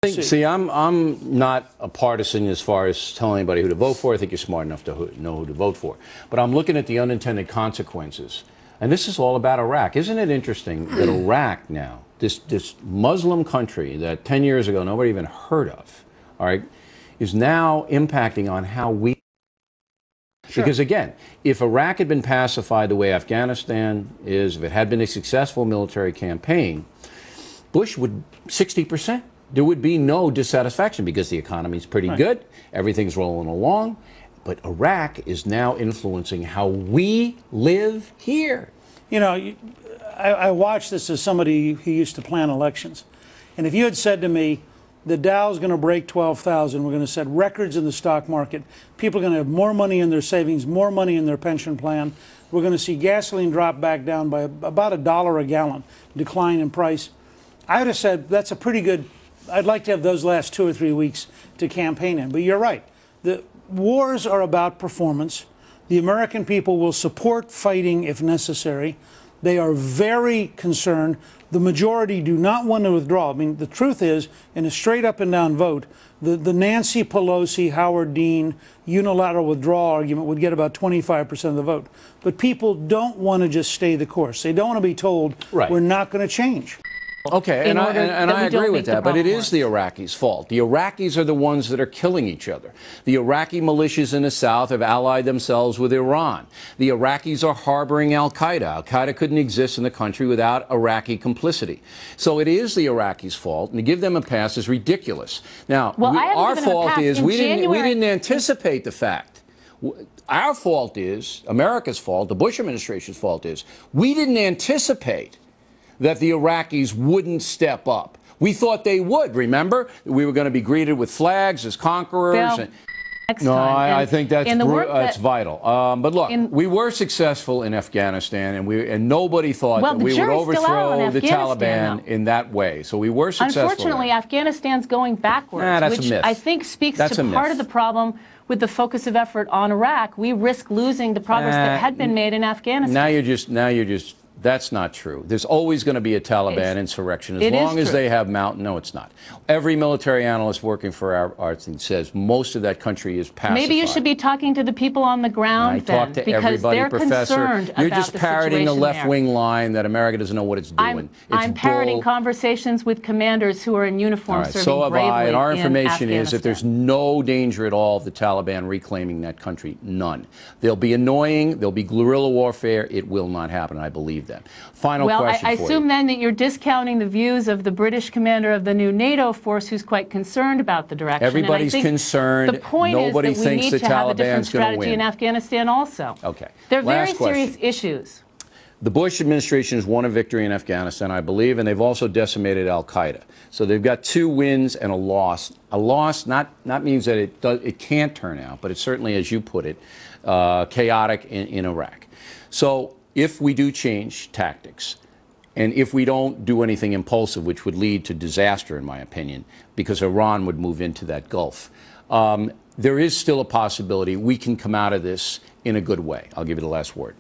See, I'm not a partisan as far as telling anybody who to vote for. I think you're smart enough to know who to vote for. But I'm looking at the unintended consequences. And this is all about Iraq. Isn't it interesting that Iraq now, this Muslim country that 10 years ago nobody even heard of, all right, is now impacting on how we... Sure. Because again, if Iraq had been pacified the way Afghanistan is, if it had been a successful military campaign, Bush would 60%. There would be no dissatisfaction because the economy's pretty good, everything's rolling along, but Iraq is now influencing how we live here. You know, I watch this as somebody who used to plan elections, and if you had said to me, the Dow's going to break 12,000, we're going to set records in the stock market, people are going to have more money in their savings, more money in their pension plan, we're going to see gasoline drop back down by about $1 a gallon, decline in price, I would have said that's a pretty good... I'd like to have those last 2 or 3 weeks to campaign in. But you're right. The wars are about performance. The American people will support fighting if necessary. They are very concerned. The majority do not want to withdraw. I mean, the truth is, in a straight up and down vote, the Nancy Pelosi, Howard Dean unilateral withdrawal argument would get about 25% of the vote. But people don't want to just stay the course. They don't want to be told we're not going to change. Okay, and I agree with that, but it is the Iraqis' fault. The Iraqis are the ones that are killing each other. The Iraqi militias in the south have allied themselves with Iran. The Iraqis are harboring al-Qaeda. Al-Qaeda couldn't exist in the country without Iraqi complicity. So it is the Iraqis' fault, and to give them a pass is ridiculous. Now, our fault is we didn't anticipate the fact. Our fault is, America's fault, the Bush administration's fault is, we didn't anticipate that the Iraqis wouldn't step up. We thought they would, remember? We were going to be greeted with flags as conquerors. Bill, I think that's vital. But look, we were successful in Afghanistan, and nobody thought that we would overthrow the Taliban in that way. So we were successful. Unfortunately, Afghanistan's going backwards, which I think speaks to part of the problem with the focus of effort on Iraq. We risk losing the progress that had been made in Afghanistan. Now you're just that's not true. There's always going to be a Taliban insurrection as long as they have mountain. No, it's not. Every military analyst working for our thing says most of that country is pacified. Maybe you should be talking to the people on the ground talk to everybody, Professor. You're just parroting a left-wing line that America doesn't know what it's doing. I'm parroting conversations with commanders who are in uniform serving so have bravely I, and our in information is Afghanistan. that there's no danger at all of the Taliban reclaiming that country. None. They'll be annoying. There'll be guerrilla warfare. It will not happen. I believe that. Final question I assume then that you're discounting the views of the British commander of the new NATO force who's quite concerned about the direction. Everybody's concerned. The point Nobody is that we thinks need the to have a different Taliban's going to strategy win. in Afghanistan also. Okay. They're very serious issues. The Bush administration has won a victory in Afghanistan, I believe, and they've also decimated al-Qaeda. So they've got 2 wins and a loss. A loss not means that it can't turn out, but it's certainly, as you put it, chaotic in Iraq. So if we do change tactics, and if we don't do anything impulsive, which would lead to disaster, in my opinion, because Iran would move into that Gulf, there is still a possibility we can come out of this in a good way. I'll give you the last word.